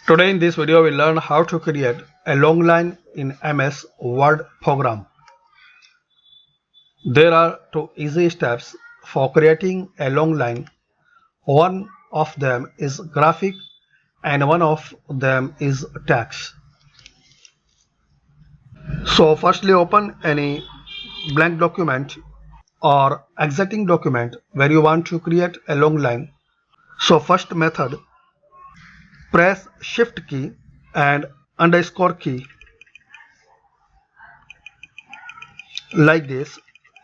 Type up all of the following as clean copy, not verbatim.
Today in this video we'll learn how to create a long line in MS Word program. There are two easy steps for creating a long line. One of them is graphic and one of them is text. So firstly open any blank document or existing document where you want to create a long line. So first method, press shift key and underscore key. Like this,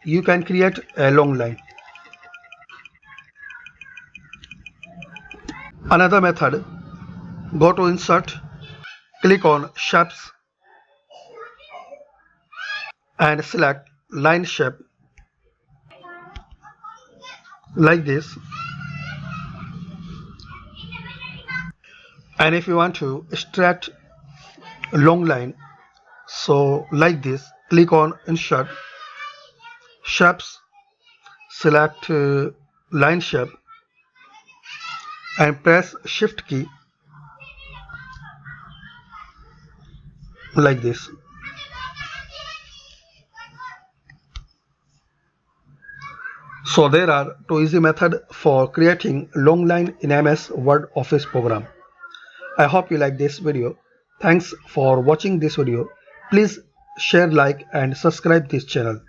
you can create a long line. Another method, go to insert, click on shapes and select line shape like this. And if you want to extract a long line, so like this, click on insert, shapes, select line shape and press shift key like this. So there are two easy methods for creating long line in MS Word Office program. I hope you like this video. Thanks for watching this video. Please share, like and subscribe this channel.